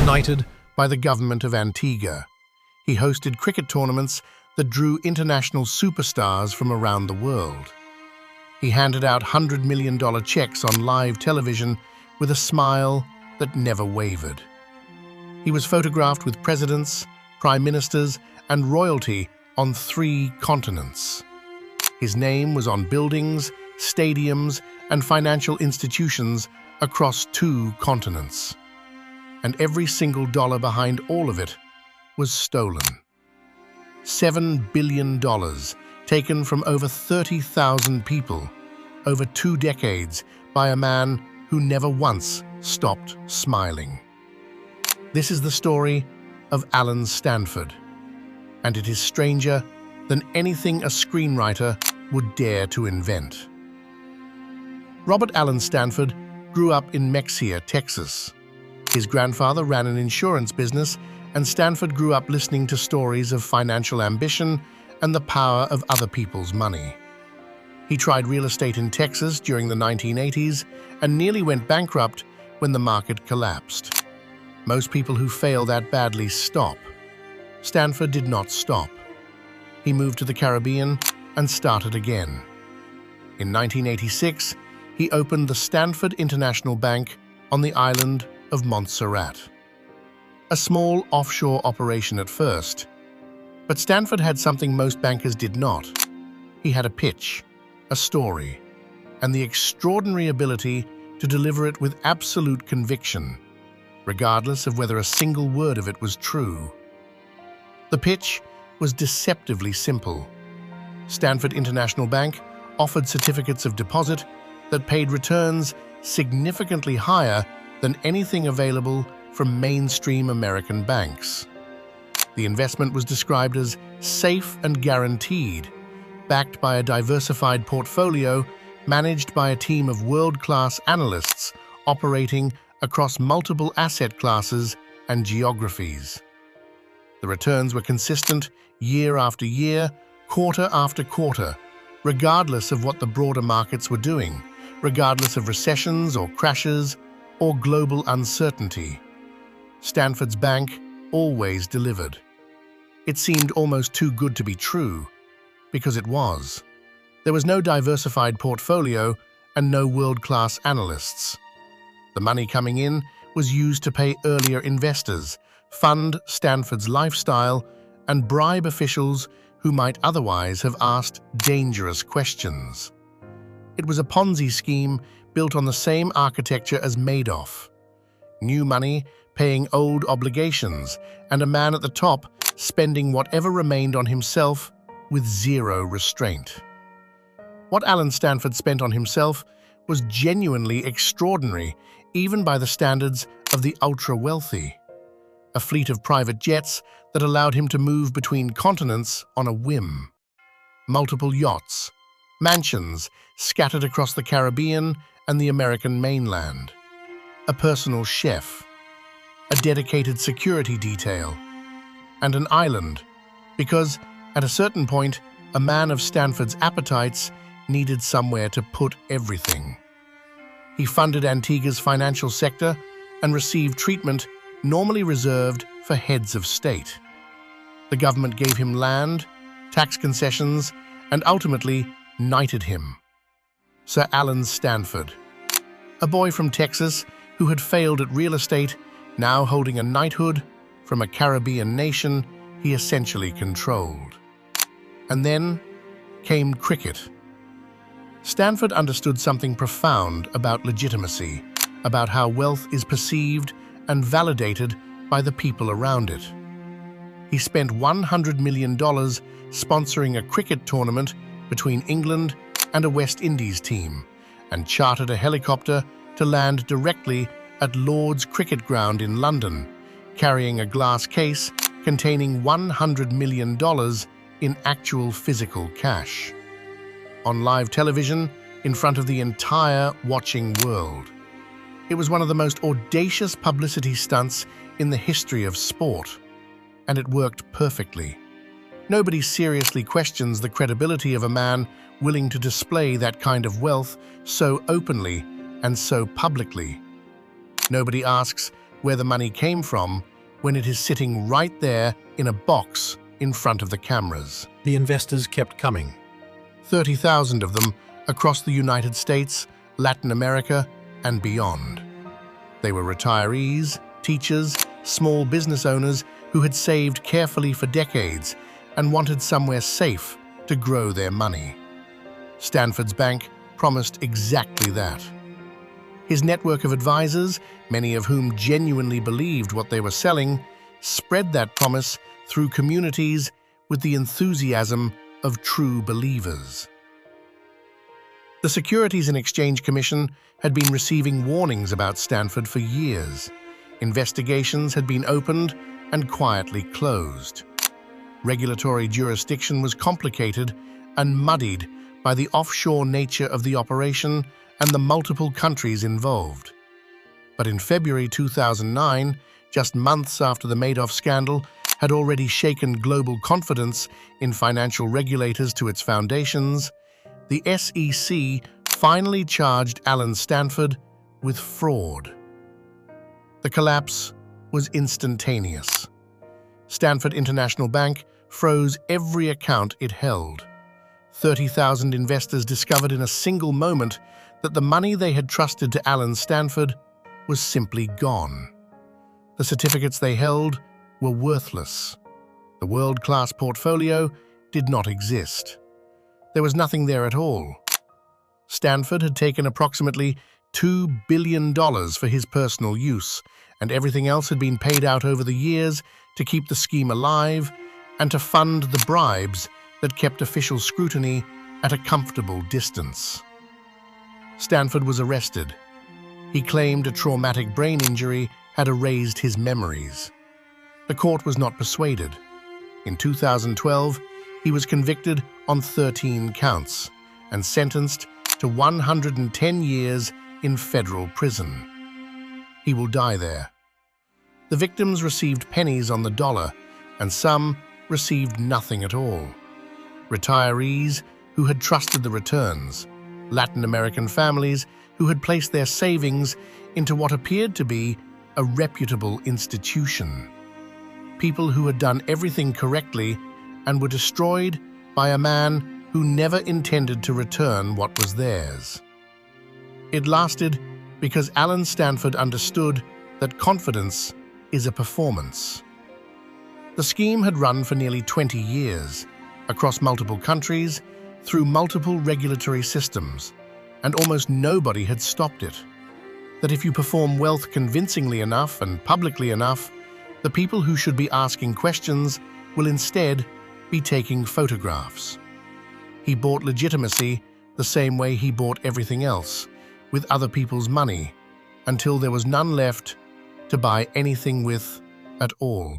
knighted by the government of Antigua. He hosted cricket tournaments that drew international superstars from around the world. He handed out $100 million checks on live television with a smile that never wavered. He was photographed with presidents, prime ministers, and royalty on 3 continents. His name was on buildings, stadiums, and financial institutions across 2 continents. And every single dollar behind all of it was stolen. $7 billion taken from over 30,000 people over 2 decades by a man who never once stopped smiling. This is the story of Alan Stanford, and it is stranger than anything a screenwriter would dare to invent. Robert Alan Stanford grew up in Mexia, Texas. His grandfather ran an insurance business, and Stanford grew up listening to stories of financial ambition and the power of other people's money. He tried real estate in Texas during the 1980s and nearly went bankrupt when the market collapsed. Most people who fail that badly stop. Stanford did not stop. He moved to the Caribbean and started again. In 1986, he opened the Stanford International Bank on the island of Montserrat. A small offshore operation at first, but Stanford had something most bankers did not. He had a pitch, a story, and the extraordinary ability to deliver it with absolute conviction, regardless of whether a single word of it was true. The pitch was deceptively simple. Stanford International Bank offered certificates of deposit that paid returns significantly higher than anything available from mainstream American banks. The investment was described as safe and guaranteed, backed by a diversified portfolio managed by a team of world-class analysts operating across multiple asset classes and geographies. The returns were consistent year after year, quarter after quarter, regardless of what the broader markets were doing, regardless of recessions or crashes or global uncertainty. Stanford's bank always delivered. It seemed almost too good to be true, because it was. There was no diversified portfolio and no world-class analysts. The money coming in was used to pay earlier investors, fund Stanford's lifestyle, and bribe officials who might otherwise have asked dangerous questions. It was a Ponzi scheme built on the same architecture as Madoff. New money paying old obligations, and a man at the top spending whatever remained on himself with zero restraint. What Alan Stanford spent on himself was genuinely extraordinary, even by the standards of the ultra-wealthy. A fleet of private jets that allowed him to move between continents on a whim. Multiple yachts, mansions scattered across the Caribbean and the American mainland. A personal chef, a dedicated security detail, and an island, because at a certain point, a man of Stanford's appetites needed somewhere to put everything. He funded Antigua's financial sector and received treatment normally reserved for heads of state. The government gave him land, tax concessions, and ultimately knighted him. Sir Alan Stanford, a boy from Texas who had failed at real estate, now holding a knighthood from a Caribbean nation he essentially controlled. And then came cricket. Stanford understood something profound about legitimacy, about how wealth is perceived and validated by the people around it. He spent $100 million sponsoring a cricket tournament between England and a West Indies team, and chartered a helicopter to land directly at Lord's Cricket Ground in London, carrying a glass case containing $100 million in actual physical cash. On live television, in front of the entire watching world. It was one of the most audacious publicity stunts in the history of sport, and it worked perfectly. Nobody seriously questions the credibility of a man willing to display that kind of wealth so openly and so publicly. Nobody asks where the money came from when it is sitting right there in a box in front of the cameras. The investors kept coming. 30,000 of them across the United States, Latin America, and beyond. They were retirees, teachers, small business owners who had saved carefully for decades and wanted somewhere safe to grow their money. Stanford's bank promised exactly that. His network of advisors, many of whom genuinely believed what they were selling, spread that promise through communities with the enthusiasm of true believers. The Securities and Exchange Commission had been receiving warnings about Stanford for years. Investigations had been opened and quietly closed. Regulatory jurisdiction was complicated and muddied by the offshore nature of the operation and the multiple countries involved. But in February 2009, just months after the Madoff scandal had already shaken global confidence in financial regulators to its foundations, the SEC finally charged Alan Stanford with fraud. The collapse was instantaneous. Stanford International Bank froze every account it held. 30,000 investors discovered in a single moment that the money they had trusted to Alan Stanford was simply gone. The certificates they held were worthless. The world-class portfolio did not exist. There was nothing there at all. Stanford had taken approximately $2 billion for his personal use, and everything else had been paid out over the years to keep the scheme alive and to fund the bribes that kept official scrutiny at a comfortable distance. Stanford was arrested. He claimed a traumatic brain injury had erased his memories. The court was not persuaded. In 2012, he was convicted on 13 counts and sentenced to 110 years in federal prison. He will die there. The victims received pennies on the dollar, and some received nothing at all. Retirees who had trusted the returns, Latin American families who had placed their savings into what appeared to be a reputable institution. People who had done everything correctly and were destroyed by a man who never intended to return what was theirs. It lasted because Alan Stanford understood that confidence is a performance. The scheme had run for nearly 20 years, across multiple countries, through multiple regulatory systems, and almost nobody had stopped it. That if you perform wealth convincingly enough and publicly enough, the people who should be asking questions will instead be taking photographs. He bought legitimacy the same way he bought everything else, with other people's money, until there was none left to buy anything with at all.